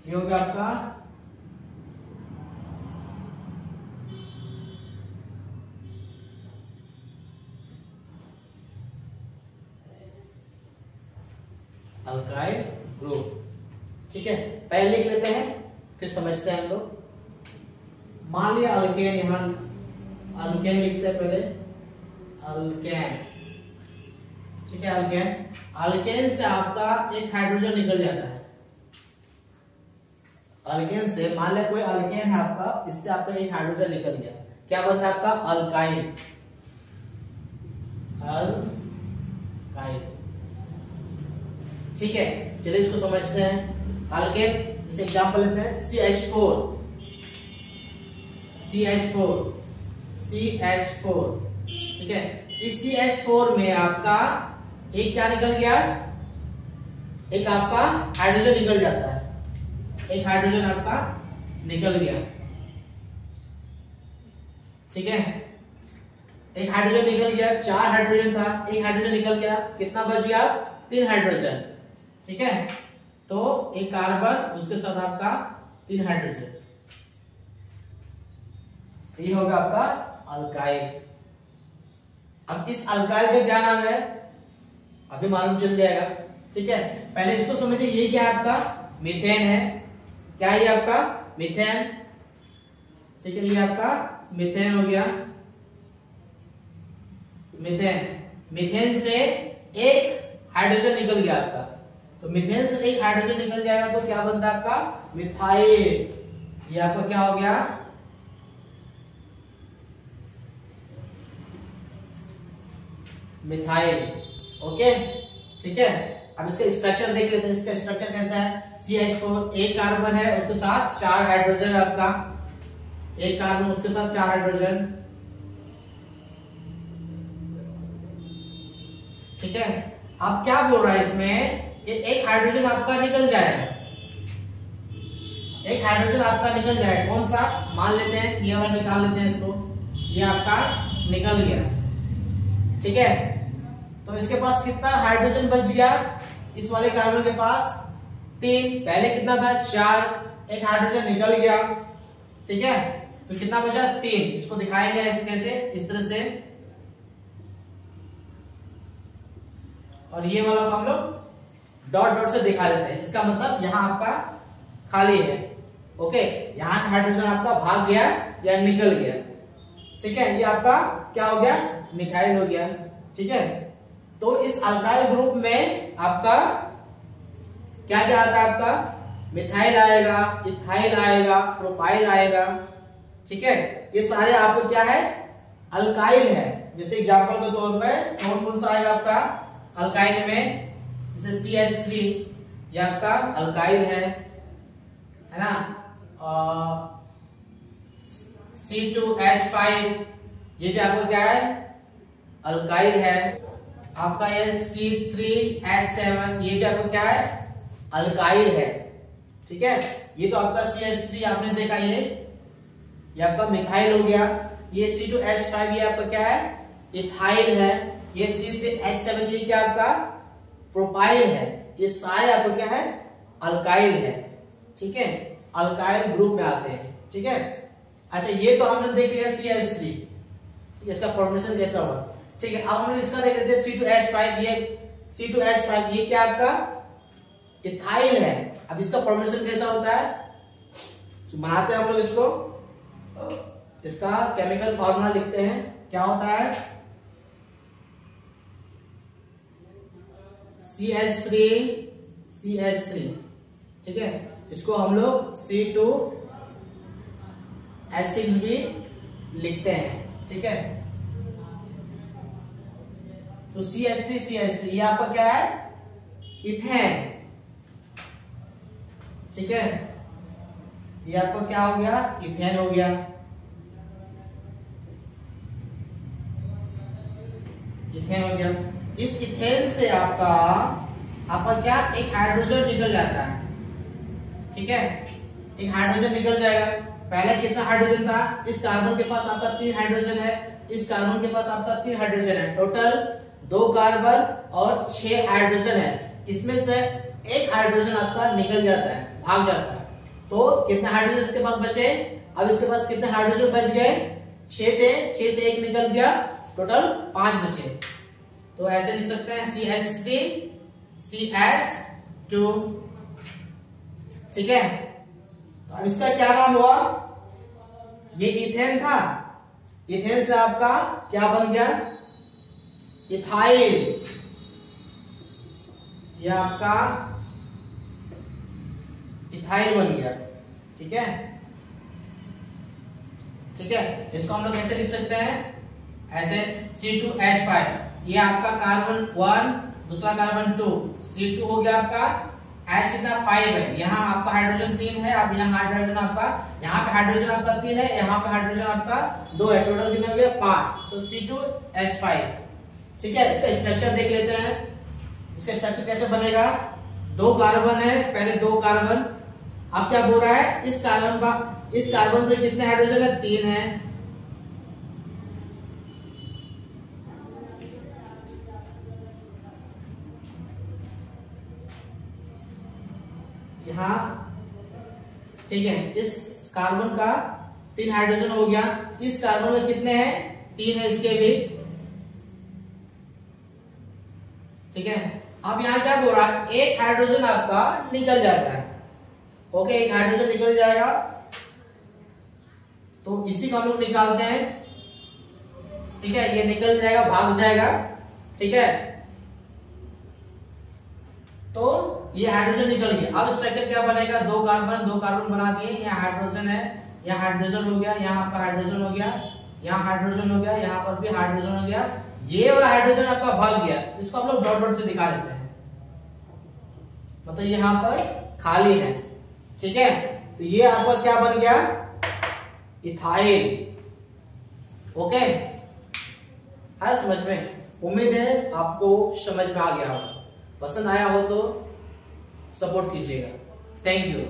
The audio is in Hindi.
ये हो गया आपका अल्काइल ग्रुप। ठीक है, पहले लिख लेते हैं फिर समझते हैं हम लोग। मान लिया अल्केन, यहां अल्केन लिखते हैं पहले, अल्केन। ठीक है, अल्केन, अल्केन से आपका एक हाइड्रोजन निकल जाता है। अल्केन से मान लिया कोई अल्केन है आपका, इससे आपका एक हाइड्रोजन निकल गया, क्या बनता है आपका अल्काइल। अल्काइल। ठीक है, चलिए इसको समझते हैं। अल्केन जैसे एग्जांपल लेते हैं CH4, CH4, CH4। ठीक है, इस CH4 में आपका एक क्या निकल गया, एक आपका हाइड्रोजन निकल जाता है, एक हाइड्रोजन आपका निकल गया। ठीक है, एक हाइड्रोजन निकल गया, 4 हाइड्रोजन था, एक हाइड्रोजन निकल गया, कितना बच गया, 3 हाइड्रोजन। ठीक है, तो एक कार्बन, उसके साथ आपका 3 हाइड्रोजन, ये होगा आपका अल्काइल। अब इस अल्काइल का क्या नाम है अभी मालूम चल जाएगा। ठीक है, पहले इसको समझिए, ये क्या है आपका मीथेन है। क्या है ये आपका मीथेन। ठीक है, ये आपका मीथेन हो गया। मीथेन, मीथेन से एक हाइड्रोजन निकल गया आपका, तो मीथेन से एक हाइड्रोजन निकल जाएगा तो क्या बनता है आपका मिथाइल। ये आपका क्या हो गया मिथाइल। ओके, ठीक है, अब इसका स्ट्रक्चर देख लेते हैं। इसका स्ट्रक्चर कैसा है, CH4, एक कार्बन है, उसके साथ 4 हाइड्रोजन है आपका, एक कार्बन उसके साथ 4 हाइड्रोजन। ठीक है, अब क्या बोल रहा है इसमें, एक हाइड्रोजन आपका निकल जाएगा, एक हाइड्रोजन आपका निकल जाएगा। कौन सा, मान लेते हैं ये वाला निकाल लेते हैं इसको, ये आपका निकल गया। ठीक है, तो इसके पास कितना हाइड्रोजन बच गया, इस वाले कार्बन के पास 3, पहले कितना था 4, एक हाइड्रोजन निकल गया। ठीक है, तो कितना बचा 3, इसको दिखाएंगे इस तरह से, और ये वाला को हम लोग डॉट डॉट से दिखा देते हैं। इसका मतलब यहां आपका खाली है। ओके, यहां का हाइड्रोजन आपका भाग गया या निकल गया। ठीक है, ये आपका क्या हो गया, मिथाइल हो गया। ठीक है, तो इस अल्काइल ग्रुप में आपका क्या क्या आता है, आपका मिथाइल आएगा, इथाइल आएगा, प्रोपाइल आएगा। ठीक है, ये सारे आपको क्या है, अल्काइल है। जैसे एग्जांपल के तौर पर कौन कौन सा आएगा आपका अल्काइल में, जैसे CH3, ये आपका अल्काइल है ना, और C2H5, ये भी आपको क्या है, अल्काइल है। आपका ये C3H7, ये भी आपको क्या है, अल्काइल है। ठीक है, ये तो आपका CH3 आपने देखा, ये आपका मिथाइल हो गया। ये C2H5, ये आपका क्या है, इथाइल है। ये C3H7, ये क्या आपका प्रोपाइल है। ये सारे आपको क्या है, अल्काइल है। ठीक है, अल्काइल ग्रुप में आते हैं। ठीक है, अच्छा, ये तो हमने देख लिया CH3, ठीक है, इसका फॉर्मेशन कैसा हुआ। ठीक है, अब हम लोग इसका देख लेते हैं C2H5, ये C2H5, ये क्या आपका इथाइल है। अब इसका फॉर्मेशन कैसा होता है, तो बनाते हैं हम लोग इसको, इसका केमिकल फॉर्मूला लिखते हैं। क्या होता है, CH3, ठीक है, इसको हम लोग C2H6 भी लिखते हैं। ठीक है, तो CH3 ये आपका क्या है, इथेन। ठीक है, ये आपका क्या हो गया, इथेन हो गया। इथेन हो गया। इस इथेन से आपका क्या, एक हाइड्रोजन निकल जाता है। ठीक है, एक हाइड्रोजन निकल जाएगा। पहले कितना हाइड्रोजन था, इस कार्बन के पास आपका 3 हाइड्रोजन है, इस कार्बन के पास आपका 3 हाइड्रोजन है, टोटल 2 कार्बन और 6 हाइड्रोजन है। इसमें से एक हाइड्रोजन आपका निकल जाता है, भाग जाता है। तो कितने हाइड्रोजन इसके पास बचे? अब इसके पास कितने हाइड्रोजन बच गए? 6 थे, 6 से 1 निकल गया, टोटल 5 बचे। तो ऐसे लिख सकते हैं CH3 CH2। ठीक है, तो अब इसका क्या नाम हुआ? ये इथेन था, इथेन से आपका क्या बन गया? इथाइल। ये आपका इथाइल बन गया। ठीक है, ठीक है, इसको हम लोग कैसे लिख सकते हैं? ऐसे C2H5, ये आपका कार्बन 1, दूसरा कार्बन 2, C2 हो गया आपका, H कितना 5 है, यहाँ आपका हाइड्रोजन 3 है, अब यहाँ हाइड्रोजन आपका, यहाँ पे हाइड्रोजन आपका 3 है, यहाँ पे हाइड्रोजन आपका 2 है, टोटल कितना हो गया 5, तो C2H5। ठीक है, इसका स्ट्रक्चर देख लेते हैं। इसका स्ट्रक्चर कैसे बनेगा? 2 कार्बन है, पहले 2 कार्बन, अब क्या बोल रहा है? इस कार्बन पे कितने हाइड्रोजन है? 3 है। यहाँ ठीक है, इस कार्बन का 3 हाइड्रोजन हो गया, इस कार्बन में कितने हैं? 3 है इसके भी। ठीक है, अब यहाँ क्या बोल रहा है? एक हाइड्रोजन आपका निकल जाता है। ओके, एक हाइड्रोजन निकल जाएगा, तो इसी को हम लोग निकालते हैं। ठीक है, ये निकल जाएगा, भाग जाएगा। ठीक है, तो ये हाइड्रोजन निकल गया। अब स्ट्रक्चर क्या बनेगा? 2 कार्बन बना दिए, यहाँ हाइड्रोजन है, यहाँ हाइड्रोजन हो गया, यहाँ आपका हाइड्रोजन हो गया, यहाँ हाइड्रोजन हो गया, यहाँ पर भी हाइड्रोजन हो गया, ये वाला हाइड्रोजन आपका भाग गया, इसको हम लोग डॉट डॉट से दिखा देते हैं, मतलब यहाँ पर खाली है। ठीक है, तो ये आपका क्या बन गया? इथाइल। ओके, है समझ में? उम्मीद है आपको समझ में आ गया होगा। पसंद आया हो तो सपोर्ट कीजिएगा। Thank you.